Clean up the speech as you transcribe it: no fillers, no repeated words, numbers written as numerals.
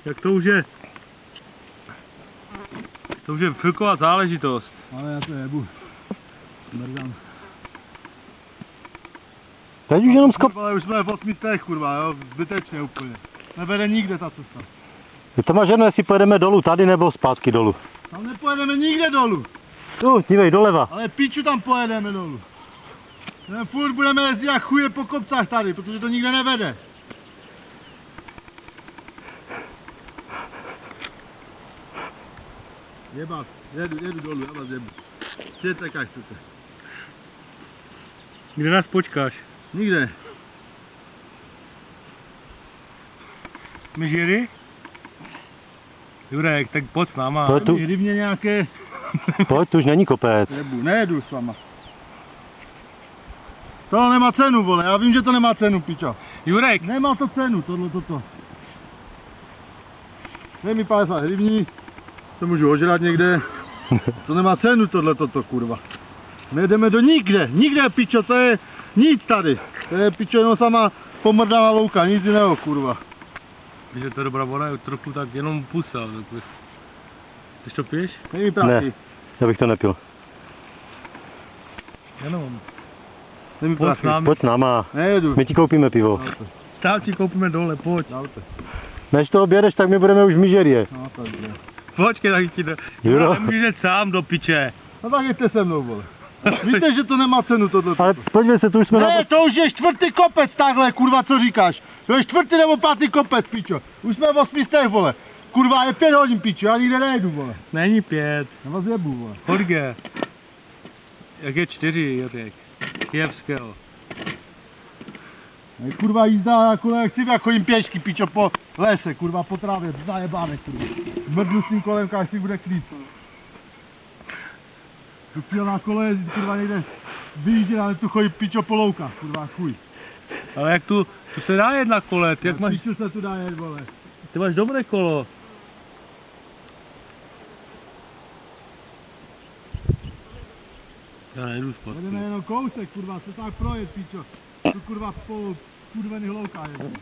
Jak to už je? To už je filková záležitost. Ale já to jebu. Mrdám. Teď už jenom skop. Ale už jsme v 8 stech, kurva, jo, zbytečně úplně. Nevede nikde ta cesta. To máš jedno, jestli pojedeme dolů tady nebo zpátky dolů. Tam nepojedeme nikde dolů. Tu, dívej, doleva. Ale piču tam pojedeme dolů. Furt budeme jezdit jak chuje po kopcách tady, protože to nikde nevede. Jebat, jedu dolů, já vás jebu. Přijďte, jak chcete. Kde nás počkáš? Nikde. Myžíry? Jurek, tak pojď s náma. To tu, Rybně nějaké. pojď, tu už není kopec. Nejedu s váma. To nemá cenu, vole, já vím, že to nemá cenu, pičo. Jurek! Nemá to cenu, toto. Dej mi 50 hryvní, to můžu ožrat někde. To nemá cenu, toto, kurva. Nejdeme do nikde, pičo, to je nic tady. To je, pičo, jenom sama pomrdaná louka, nic jiného, kurva. Když je to dobrá voda, je trochu tak jenom pusel. Chceš to piješ? Dej mi prachy. Ne, já bych to nepil. Jenom. Dej mi Pojď prachy. s námi. Pojď s náma, Nejedu. my ti koupíme pivo. Tam ti koupíme dole, pojď. Naute. Než to objedeš, tak my budeme už v Mižerie. No, tak je. Počkej, tak ti to. Juro. Nemůžeš jít sám do piče. No tak jeďte se mnou, vole. Víte, že to nemá cenu, tohle. Ale podívej se, tu už jsme Ne, to už je 4. kopec takhle, kurva, co říkáš? To je 4. nebo 5. kopec, pičo. Už jsme v 8 stech, vole. Kurva, je 5 hodin, pičo, já nikde nejedu, vole. Není 5. Já vás jebu, vole. Kolik je? Jak je 4, Jurek? Kijevského. Je, kurva, jízda na kole, jak si já chodím pěšky, pičo, po lese, kurva, po trávě, zajebáne, kurva. Mrdnu s tím kolem, až si bude klid. Tu přijel na kole jezdit, kurva, někde vyjíždět, ale tu chodí, pičo, po loukách, kurva, chuj. Ale jak tu se dá jet na kole, ty jak máš, Pičo se tu dá jet, vole. ty máš dobré kolo. Já nejdu zpátky. Jedeme jenom kousek, kurva, se tak projet, pičo. Tu kurva po kurvených loukách jezdí.